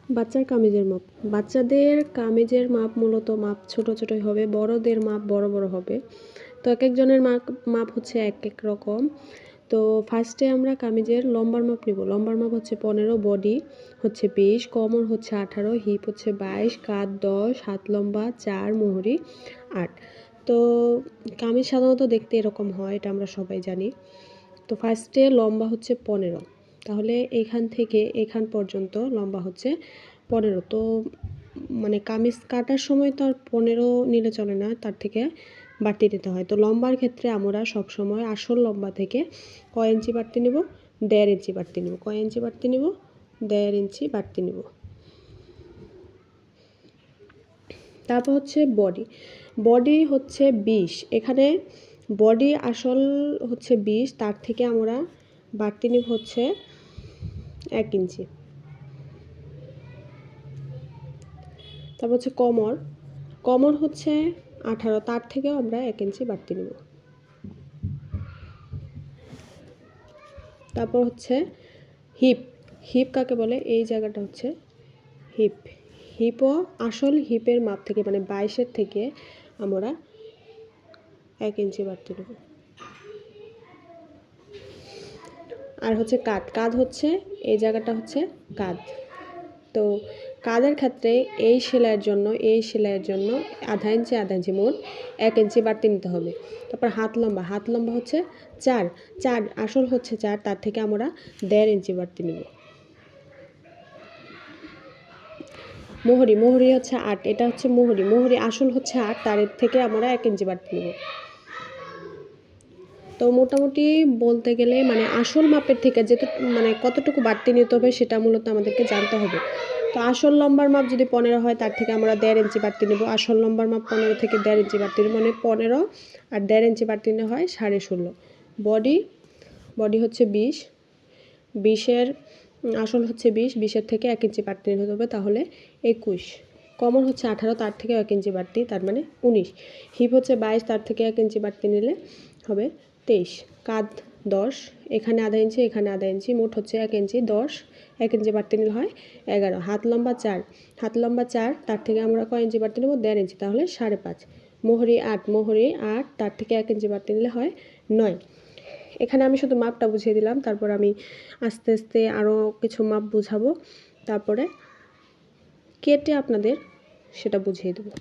বাচ্চার কামিজের মাপ। বাচ্চাদের কামিজের মাপ মূলত মাপ ছোট ছোটই হবে, বড়দের মাপ বড় বড় হবে। তো এক একজনের মাপ হচ্ছে এক এক রকম। তো ফার্স্টে আমরা কামিজের লম্বার মাপ নিব। লম্বার মাপ হচ্ছে 15, বডি হচ্ছে 20, কোমর হচ্ছে 18, হিপ হচ্ছে 22, কাঁধ 10, হাত লম্বা 4, মুহুরি 8। তো কামিজ সাধারণত দেখতে এরকম হয়, এটা আমরা সবাই জানি। তো ফার্স্টে লম্বা হচ্ছে 15, তাহলে এখান থেকে এখান পর্যন্ত লম্বা হচ্ছে 15। তো মানে কামিজ কাটার সময় তো আর 15 নিলে চলে না, তার থেকে বাড়তি দিতে হয়। তো লম্বার ক্ষেত্রে আমরা সবসময় আসল লম্বা থেকে কয় ইঞ্চি বাড়তি নেব? 1.5 ইঞ্চি বাড়তি নেব। কয় ইঞ্চি বাড়তি নেব? 1.5 ইঞ্চি বাড়তি নেব। তারপর হচ্ছে বডি। বডি হচ্ছে 20। এখানে বডি আসল হচ্ছে 20, তার থেকে আমরা বাড়তি নেব হচ্ছে 1 ইঞ্চি। তারপর হচ্ছে কোমর। কোমর হচ্ছে 18, তার থেকেও আমরা 1 ইঞ্চি বাড়তি নেব। তারপর হচ্ছে হিপ। হিপ কাকে বলে? এই জায়গাটা হচ্ছে হিপ। হিপও আসল হিপের মাপ থেকে মানে 22-এর থেকে আমরা 1 ইঞ্চি বাড়তি নেব। আর হচ্ছে কাঁধ। কাঁধ হচ্ছে এই জায়গাটা হচ্ছে কাঁধ। তো কাঁধের ক্ষেত্রে এই সেলাইয়ের জন্য আধা ইঞ্চি মোট 1 ইঞ্চি বাড়তি নিতে হবে। তারপর হাত লম্বা। হাত লম্বা হচ্ছে 4, আসল হচ্ছে 4, তার থেকে আমরা 1.5 ইঞ্চি বাড়তি নেব। মোহরি হচ্ছে 8, এটা হচ্ছে মোহরি আসল হচ্ছে 8, তার থেকে আমরা 1 ইঞ্চি বাড়তি নেব। তো মোটামুটি বলতে গেলে মানে আসল মাপের থেকে মানে কতটুকু বাড়তি নিতে হবে সেটা মূলত আমাদেরকে জানতে হবে। তো আসল লম্বার মাপ যদি 15 হয়, তার থেকে আমরা 1.5 ইঞ্চি বাড়তি নেব। আসল লম্বার মাপ 15 থেকে 1.5 ইঞ্চি বাড়তি নেব, মানে 15 আর 1.5 ইঞ্চি বাড়তি নিলে হয় 16.5। বডি হচ্ছে 20, 20-এর আসল হচ্ছে 20-এর থেকে 1 ইঞ্চি বাড়তি নিতে হবে, তাহলে 21। কোমর হচ্ছে 18, তার থেকে 1 ইঞ্চি বাড়তি, তার মানে 19। হিপ হচ্ছে 22, তার থেকে 1 ইঞ্চি বাড়তি নিলে হবে 23। কাঁধ 10, এখানে আধা ইঞ্চি, এখানে আধা ইঞ্চি, মোট হচ্ছে 1 ইঞ্চি। 10, 1 ইঞ্চি বাড়তি নিলে হয় 11। হাত লম্বা 4, তার থেকে আমরা কয় ইঞ্চি বাড়তি নেব? 1.5 ইঞ্চি, তাহলে 5.5। মোহরি 8, তার থেকে 1 ইঞ্চি বাড়তি নিলে হয় 9। এখানে আমি শুধু মাপটা বুঝিয়ে দিলাম, তারপর আমি আস্তে আস্তে আরও কিছু মাপ বুঝাবো, তারপরে কেটে আপনাদের সেটা বুঝিয়ে দেবো।